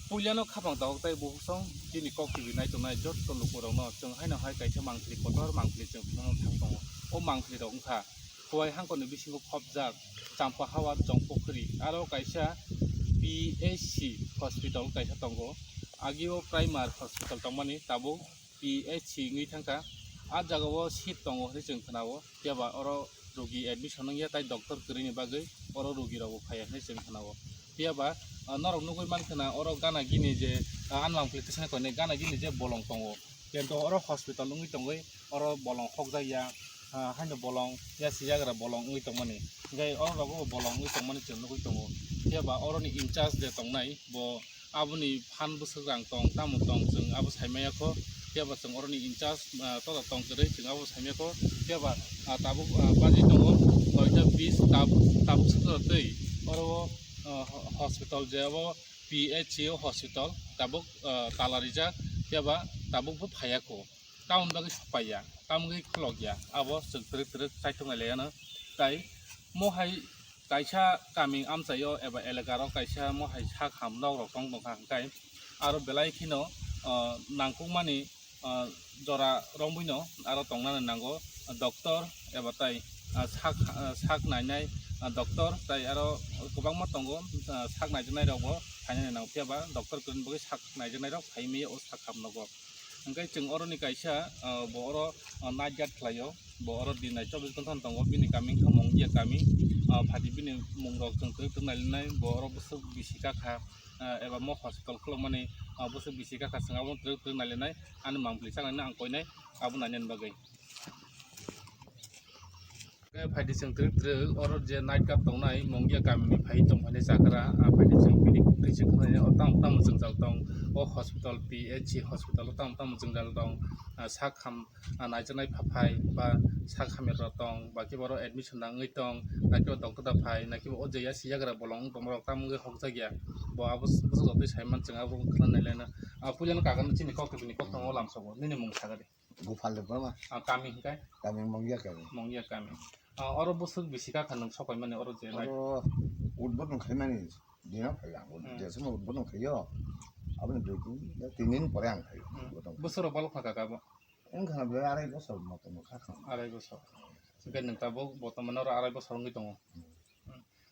Puliano kapang tawag tayo buhusong kini kok TV nai tung nai jot tong lupo dong no chung hai na hai kai cha mangpli kotor mangpli chung nong thang tong o mangpli dong kha huai hang kon bising ko khopjak champa hawa jong pokri aro kaisa PHC hospital kaisa tongo agio primary hospital tongmani tabo PHC ngi thangka a jagao seat tongo hri chung thnao tiaba oro rogi admission ngia tai doctor krini bagai oro rogi rawo phaya hri chung thnao tiaba norok nugui mankana oro gana gini je anwang application ko ne gana gini je bolong tongo kento oro hospital ngi tongoi oro bolong hokjaya haino bolong ya sijagra bolong ngi tongmani gai oro rogo bolong ngi tongmani chung nugui tongo tiaba oro ni in charge de tongnai bo abuni phan busugrang tong tamu tong chung abu saimaya ko tiaba chung oro ni in charge to tong kre chung abu saimaya ko tiaba tabu baji tongo koita 20 tab sutoi oro hospital jabo PHC hospital tabuk talarija tiaba tabuk bu phayako town bagi sapaya town gi klogya abo sentrik trik saitung aleyana tai mohai kaisa kami amchayo eba elegaro kaisa mohai sak hamlaw rok tong tong kai aro belai khino nangkukmani jora rombuino aro tongnani nango doctor eba tai sak nainai doctor tai aro kubangma tongo sak naijnai rokbo phainani nang piaba doctor krin bagi sak naijnai rok phaimi o sak hamnago angkai chung oro ni kaisa bo oro night guard khlaio bo oro dinai 24 घन्टा tongo bini kaming kha mongya kaming phati bini mungrok chung tung nalinai bo oro busuk bisika kha eba mo hospital khulokmani busuk bisika kha singabo tung nalinai ani mangpli sangnai ang koinai abo nainen bagai phati chung oro je night guard tongnai mongya kaming phai tong phane sakra phati chung bini chung khane o tam chung jal tong o hospital PHC hospital tam chung jal tong sakham naijnai phaphai ba sakham ro tong ba ki boro admission nangui tong naki doctor da phai naki o jeya sijagra bolong tomrok tam ge hokjagya bo abus busuk saiman chung abo khlanai lena pujan kagan chini kok bini kok tong lam sobo nini mung sagade Gopal Burma kami hikai kami mongya kami oro busuk bisika khanung sokai mane oro je nai oro udbodong khaimani dina phaya jesmo udbodong khayo abani beku tinin pore ang khayo busuro bal khaka kabo engkhana be arai bosor moto khakha arai bosor sekai nang tabo botoman oro arai bosor ngi tongo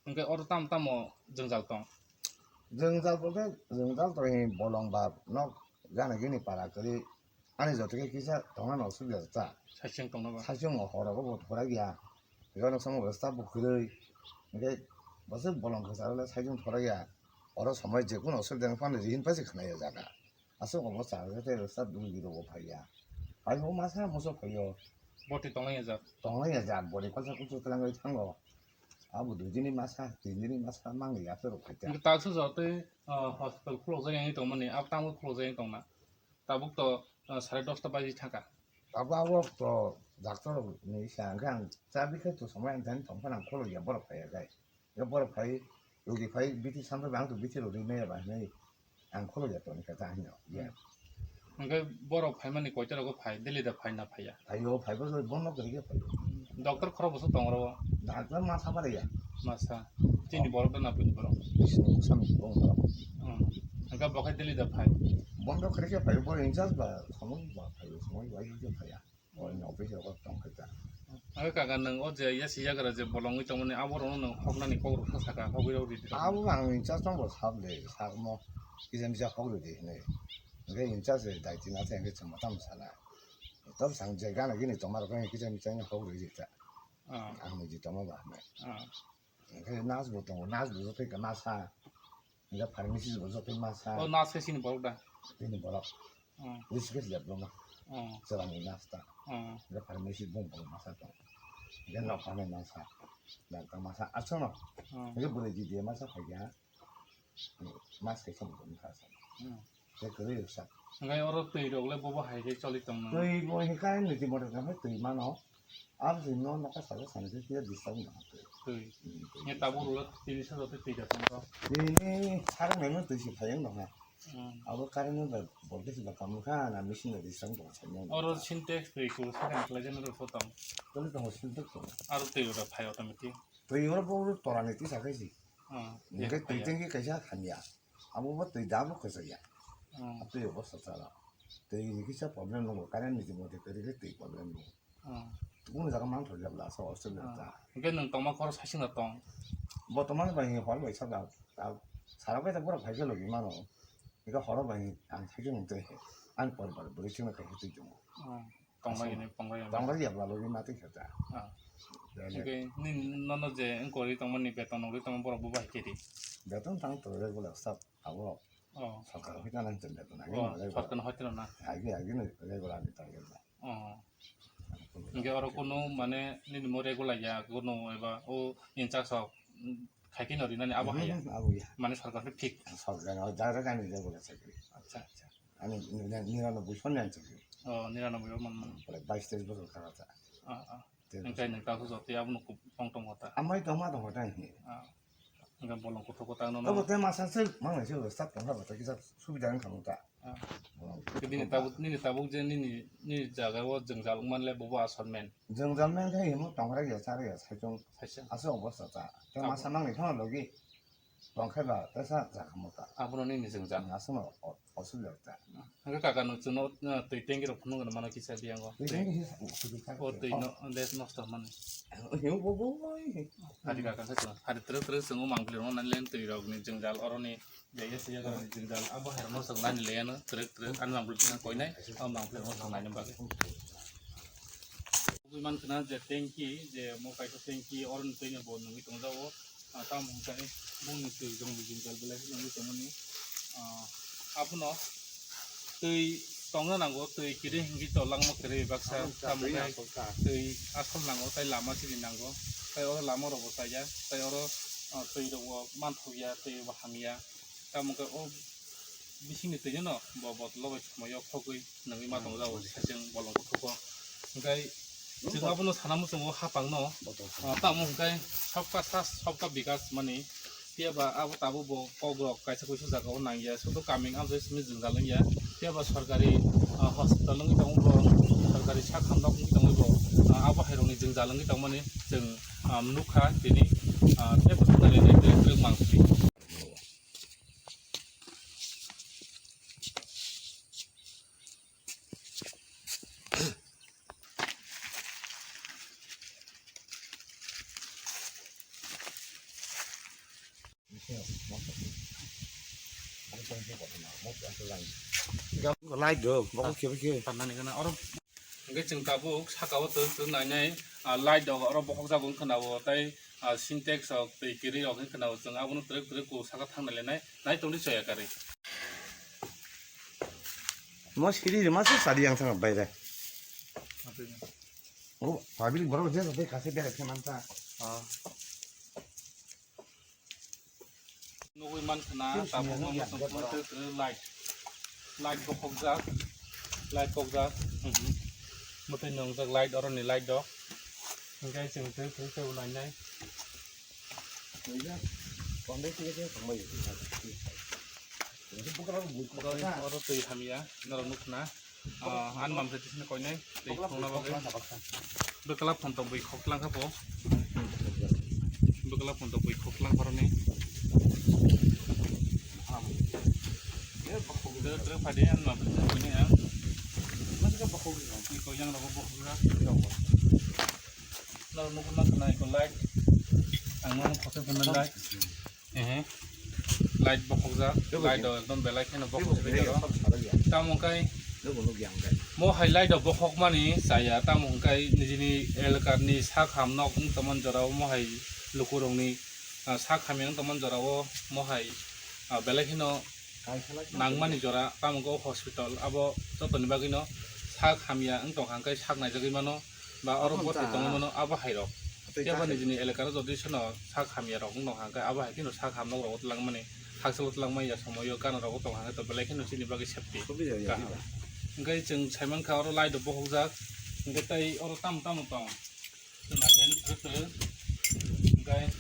engkai oro tam jengjal tong jengjal to bolong ba no gana gini para kali ani jotoke kisa tonga no subya ta saising tong naba 사실 뭐 호라고 뭐 호라기야 이거는 성우 버스타 뭐 그래 이게 무슨 bolong 그 사람을 사진 호라기야 어라 সময় যে কোন অসুবিধা ফানে রিন পাশে খানা জায়গা আসো কম সারা তে সব দুগিরো ভাইয়া আই ও মাসা মসো ভাইও boti tongai ja 동아야 자 머리 관사 कुछ तरह का थांगो 아부 두진이 마사 진진이 마사 망이 앞으로 갔다 engkai taksu jote hospital close yang tong mane ap tam close yang tong na tabuk to 10:30 baji thaka 아부 아부 또 작성 니想看 자비케 또 정말 단 동파랑 콜로 여보러 봐야 돼 여보러 봐이 여기 봐이 밑에 300방도 밑으로 내려 봐 네. 안 콜로 였더니까 다 아니요 예 engkai borok phai mani koita rogo phai delhi da phai na phaya 아이고 봐이버서 못 먹고 이게 봐요 doctor khoro bosu tong ro 나도 마사 봐야 masa chini borok da na pun borok 참 좋은 거 engkai bokai delhi da phai 뭔가 그렇게 봐요 뭐 인자스 봐 성공 봐 봐요 성공 와 이게 봐야 뭐 오피셜 같은 거다 engkai kaga nang o je ya sijagra je bolong ngi tong mane aboro nang hoknani kogro saka hobiro ri 아부 방 인자스 좀 사업래 사고 뭐 이zem자 하고도 되네 이게 인자스 다이tina 생게 좀 못하면 살아 또 상제가는 기니 정말 그냥 기점이 전혀 하고 있다 아무지 좀 봐. 그래 나스부터 나스부터 그 마사 이제 파르미시부터 그 마사 o na se sin borok da ini bola 리스크스 잡으면 사람이 나스다 이제 파르미시 봉봉 마사 또 이제 나 파는 마사 나 마사 아처럼 이게 뭐지 뒤에 마사 파기야 마스크 좀 가서 그래 그래서 engkai oro tui rok le bobo hai je choli tong nang tôi mua cái này thì một cái tùy mà nó áp dụng nó có sản xuất kia đi sống mà tui nge tabu ro tiri sa jote tui da tong ro thì 사람 명은 뜻이 다양한 거야 아버 가르는 거 볼때서 감카 나 미신을 디상 거 전혀 oro syntax tui ku sa kan kla jen ro so tong 그래서 뭐 실득도 aro tui ro phai automatic 또 이거 보고 돌아내 뒤 사가지 이게 땡땡이 가자 한이야 아무 것도 나무 거서야. 어. 앞에 없었잖아. 대이 기차 보면 뭐 가는지 뭐 그렇게 돼 보면 뭐. 어. 오늘 잠깐만 돌려봐서 없었다. 이게는 똥만 걸어 사신다 똥. 뭐 또만 방이 활로 있었다. 나 사람에다 뭐라 발견을 이만어. 이거 허러 방이 안 해주는데 안 버려 버리지는 그렇게 되죠. 어. 똥방이네 똥방이네. 당연히 야블라 로비 마트 했다. 아. 네. 이게 니 너너 제 앵콜이 똥만니 배똥 우리 똥만 보러 뭐 할게리. 몇번 당도 레고라 싹 하고 어. 사카 회장한 점 내도 나게 어. 레고. 사건 하트나. 알기는 레고라 아니다 이거. 어. 이게 어로 코노 만에 니 뭐 레골라야 코노 에바 오 인자서 খাইকি নরি না আবো হাইয়া 아부야. মানে সরকার ঠিক 서울에 자라가는 레고라 저기. আচ্ছা আচ্ছা 아니 니가는 무선년 저기. 어 99 মান মান 그래 22살 가자. engkai nang ta so te abnu ku pong tong hota 아마이 도마도 못하니. engkai bolong ku thoko ta no 또 그때 마산스 망을 저 스탑 동사 부터 기사 수비자는 강다. kedi ni tabuk je ni jaga wo jengjal man le bobo assignment 정전면 그 뭐 동그랗게 자르게 살좀 saisa 아서 없었다. 저 마산망이 형은 여기 동해가 대사 잠깐만다. abnu ni jengjal 나서면 어슬렸다. engkai kaka no chuno tei tengiro phunu mana kisa biango 이게 o tei no des no sto man 이거 보고 hari kaka sa hari terus sengu mangklir no nan len tei rog ni jengjal oroni jaya sia ga ni jengjal abo her no sang nan le no terus an mangklir na koi nai mangklir no sang nan ba man kena je tengki je mo kai to tengki oron teng bo ngi tong jawo ta mong kai mong ni tu jong bi jengjal bela ngi tong ni apuno tei tong na nango tei kiri hingi to lang mo kere baksa tam kai tei asol nango tai lama sini nango tai oro lama ro bota ya tai oro tei ro man thoya tei ba hamia tam ka o bising tei no bo bot lo mo yo phogui ngi ma tong jawo sajeng bolong ko thoko ngai जों आबनो सानामु जों हापांनो तामु हंकाय सबका विकास माने पेबा आबो ताबो बो कग्रक कायसा कुइसा जागाव नांगिया सुदो कामिं आमजे सिनि जों जालंगिया पेबा सरकारि हस्पिटाल नंगि दङ बो सरकारि साखाम नंगि दङ बो आबो हायरंनि जों जालंगि दङ माने जों नुखा दिनि पेबा थानानै दै मांसि 이거 라이트 먹고 키우게. 판나니 kana oro ngai जों ताबुक साकाव तो नायनाय लाइट दग oro बखक जागोन खोनावो ताय सिनटेक्स अफ तै किरि अखन खोनावो जों आबनो ट्रेक को साका थांनायलाय नाय तोंनि जयाकारि 뭐 시리 마스 사리 양상 바이래. 바빌 뭐라고 제가 배 가세 배가 이렇게 많다. 누구 만 खोना ताबुक नो लाइट बखक जा मते नंग जा light oro ni light the ngai जों तो नायनाय 이제 건데 그게 정말 이제 부끄러워 못 oro tei hamia naro nukna an mam se tisne koinai tei khongna bagai bekala phon to bui khoklang khapo bekala phon to bui khoklang parone Terus pada yang nak punya ya, masih ke pokok ni kau yang nak pokok juga, lalu mungkin nak naik ke light, angin kosong benar light, light pokok juga, light don belai kan pokok juga, tamu kai, mau highlight do pokok mana saya tamu kai ni sini elkar ni sak ham nok teman jorau mau hai lukurong ni sak ham yang teman jorau mau hai belai kan nangmani jora tamugo hospital abo jotoni bagino sak hamia engtong hangkai sak naijagui mano ba oro bote tongmano abo hairok teba nijini elekar jodi sono sak hamia rok engtong hangkai abo haikino sak hamno rok langmani haksalo langmai ya samoyo kana rok tong hangkai to belekino sini bagi safety engkai jeng saiman ka oro laido bohojak engkai tai oro tam tong tenagen terus engkai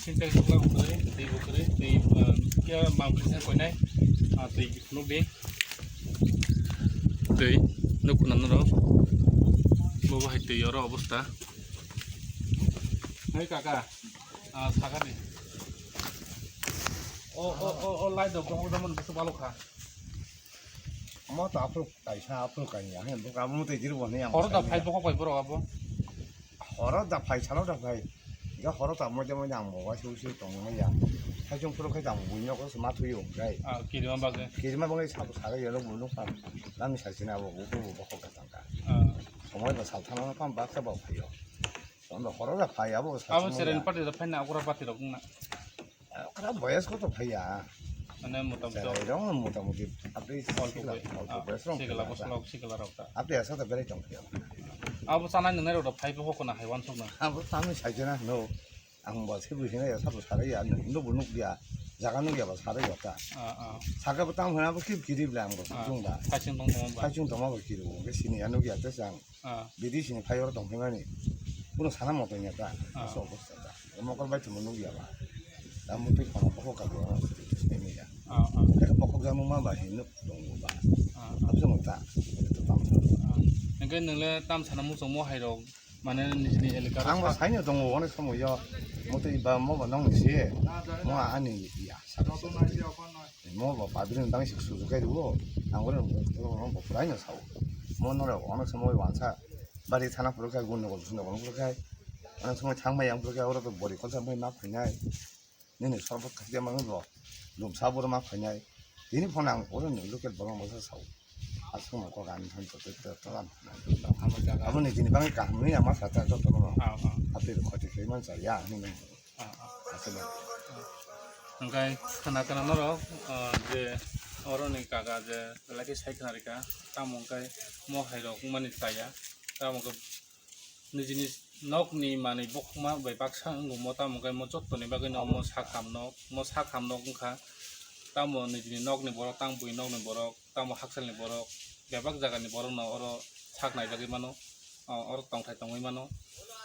sintek tukla bukre di kia mangkrisnya koinai tei nubi tei nukunan ro bawa hai tei oro obosta hai kakak sakar ni ও লাইট দক দङ zaman busu balokha 뭐 또 앞으로 가이사 앞으로 가냐 해 뭐 아무 때 지르고 그냥 horo da phai boko koi boro abo 허러다 파이 차로다 파이 이거 허러다 뭐지 뭐냐 뭐가 쇼쇼 동네야 사정 프로 그다 뭐냐고 스마트 용가이 kiriman bage 길만 보게 차고 사가 여러 물로 파 남이 잘 지나고 오고 먹고 갔단가 정말 뭐 살타는 판 박사 봐 봐요 너 허러다 파이 아고 abo seren pati da phai na akura pati rok na 그럼 뭐야서도 파이야 ane motam 자 to 이런 뭐다뭐지 앞에 sigala boslok sigala rok ta 앞에서도 그래 좀 해요 abo sana nang nero da phai bo ko na haiwan sok na 아뭐 남이 잘 지나 너안뭐 세부시네 사도 살아야 너 물룩이야 자가는게 봐 살아야 없다 사과부터 한번 하고 기립을 한 거, 중다. phai sing dong ba 팔중 도마고 기르고, 그 신이 야누기 어떠상, 미디신이 파이어로 동평하니, 우리 사람 못 되니까, 그래서 없었다. 먹을 바지 못 누기야 봐. 나무도 하나 먹고 가고, 재미야. 내가 먹고 가면 맛있는 동거 봐. 앞서 먹다. 또 담서. ngai nang le tam sana mu somo hai rok mane nijini elika 안 뭐, 사이냐 동거 원에 서뭐요, 뭐또 이봐 뭐가 농시, 뭐 아니 야, 사서. 뭐 받으는 당시 수수께도 안 그러면 뭐 불안해 사고 뭐 노래 어느 সময় 완사 말이 하나 부르게 하고 있는 거 무슨 거 부르게 어느 সময় 장마 양 부르게 하고도 머리 건 사람이 막 그냥 너네 서로 같이 먹는 거좀 사보로 막 그냥 얘네 보나 오늘 이렇게 먹어 먹어서 사고 아서 먹고 가는 선도 또또또안 아버님 진이 방에 가면 아마 사다 줬던 거 앞에도 거기 개만 살이야 하는 거 아서 ngai khana kana noro je oro ni kaga je lagi sai khana rika tam ngai mo hai rok mani taya tam ko nijini nok ni mani bokma bai baksa ngo mo tam ngai mo chot ni bagai no mo sakham no kha tam mo nijini nok ni borok tang bui nok ni borok tam mo haksal ni borok bebak jaga ni borok no oro sak nai jagi mano oro tong thai tongoi mano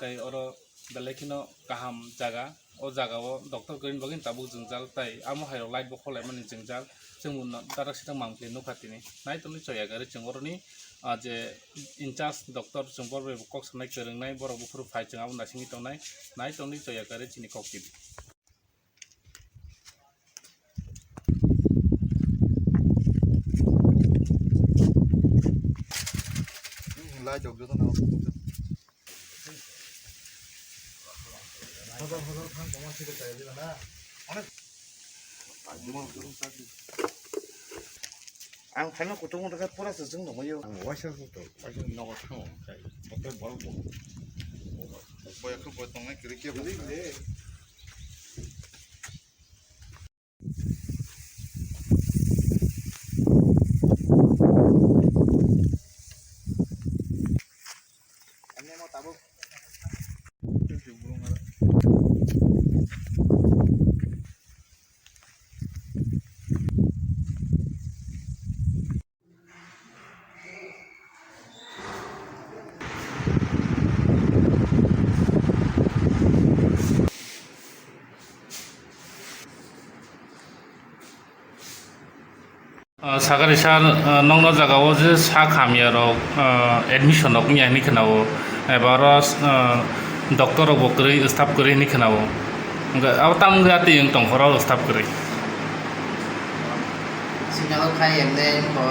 tai oro dalekino kaham jaga o jaga o doctor green bagin tabu jungjal tai amo hairo light bo kholai mani jungjal jengmun darak sita mangpli no khatini nai toni choya gari chengoroni je in charge doctor chungbor be kok sanai kereng nai borok bufur phai chengam nasingi tongnai nai toni choya gari chini kok tv 라이트 없어도 나오고 안 팔면 고통을 가 플러스 정도 뭐요? 안 와셔서도 사실 나가 쳐. 어때 뭐라고? 뭐야 그 보통은 그렇게 보이는데. 안내 뭐 따보. 좀 물어봐라. sagarisa nongno jagao je sa khamia rok admission rok nya ni khnao ebaro doctor rok bokri staff kri ni khnao nga awtam ga ti yung tongkhoro staff kri Sinalo kai emne ko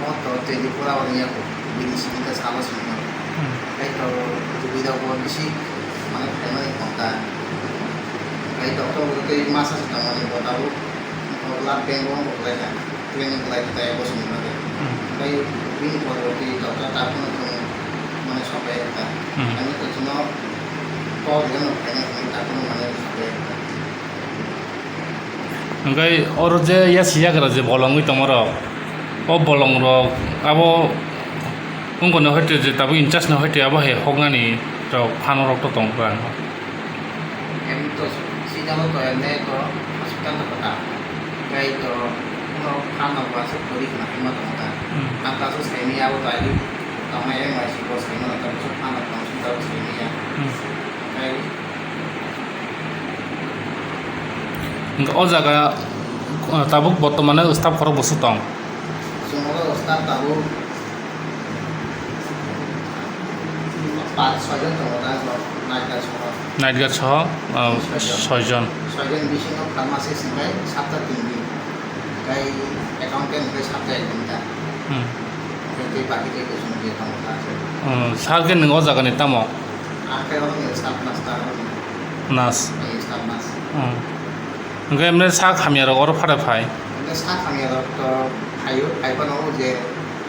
moto 24 hour niya ko binisi kita sama semua kai to dubida ko bisi mana tema ni kota kai doktor ko kai masa sa tama ni kota ko lab pengon ko kai na training ko kita ko semua kai bin ko ti doktor ta ko mana sobe ka ani to chino ko gano kai na ta ko mana sobe ngai oro je ya siya gara je bolong tomoro o bolong ro abo ungko no hote je tabu incas no hote abo he hogani to phano rok to tong pa em to sinalo to emne ko hospital to kota kai to no khana ba so kori na ima to kota anta so semi abo to ali kamai mai si ko semi na to so khana to hospital semi ya kai o jaga tabuk bottomane staff khoro bosu tong sumoga staff tabuk 5-6 জন তো নাইকা night guard সহ 6জন। 6জন বিশিষ্ট ফার্মাসিস্ট ओमफ्राय 7টা 3 दिन ओमफ्राय एकाउन्टेन्ट ओमफ्राय 7টা 1 दिन दा ओमफ्राय बाकी जे कुछ जे थांबा আছে সারকে নों জাগাनि तामाव आखायाव होनो 7 मास दा नास 7 मास ओमफ्राय एमने सा खामियार अर फादा फाय ओमफ्राय सा खामियार तो थायो खायफानाव जे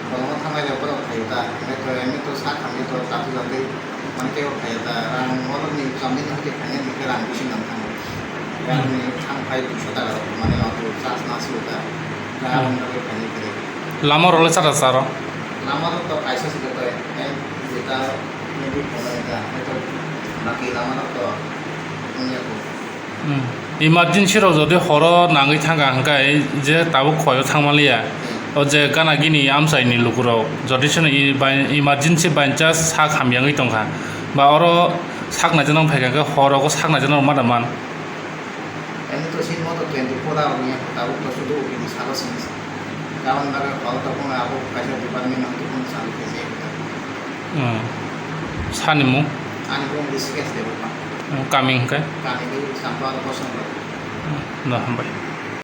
बलमा थांनायफोराव थायो दा ओमफ्राय एमने तो सा खामि तो तातु जाते माने केव थायो दा रां मरनि खामनि होते खाने निके रां बिसिन नां थाङो रांनि थांफाय 200 टाका माने अतो 7 मास होता रां नगे खाने करे लामा रले सारा सारो लामा तो पैसा से तो एम जेता नेबि फलायदा तो बाकी लामा तो उनियाको इमार्जेन्सिराव जुदि हर नाङै थाङा हांखाय जे दाबो खयाव थांमालिया ओ जे गानागिनि आमसाइनि लुकुराव जुदि सोनो इमार्जेन्सि बाइचान्स सा खामियाङै दंखा बा अर सागनाजों फायखांखो हरावको सागनाजों मादामान एने तो सिन मतो 24 आवर निया दाबो तो सुदु बिदि सालो सिन गावन बारे फल तो कोन आबो पैसा डिपार्टमेन्ट नतो कोन सालो केजे सानिमु आनि कोन डिस्कस देबो कामिं के कामिं साम्पाल पसंद ना हमबाय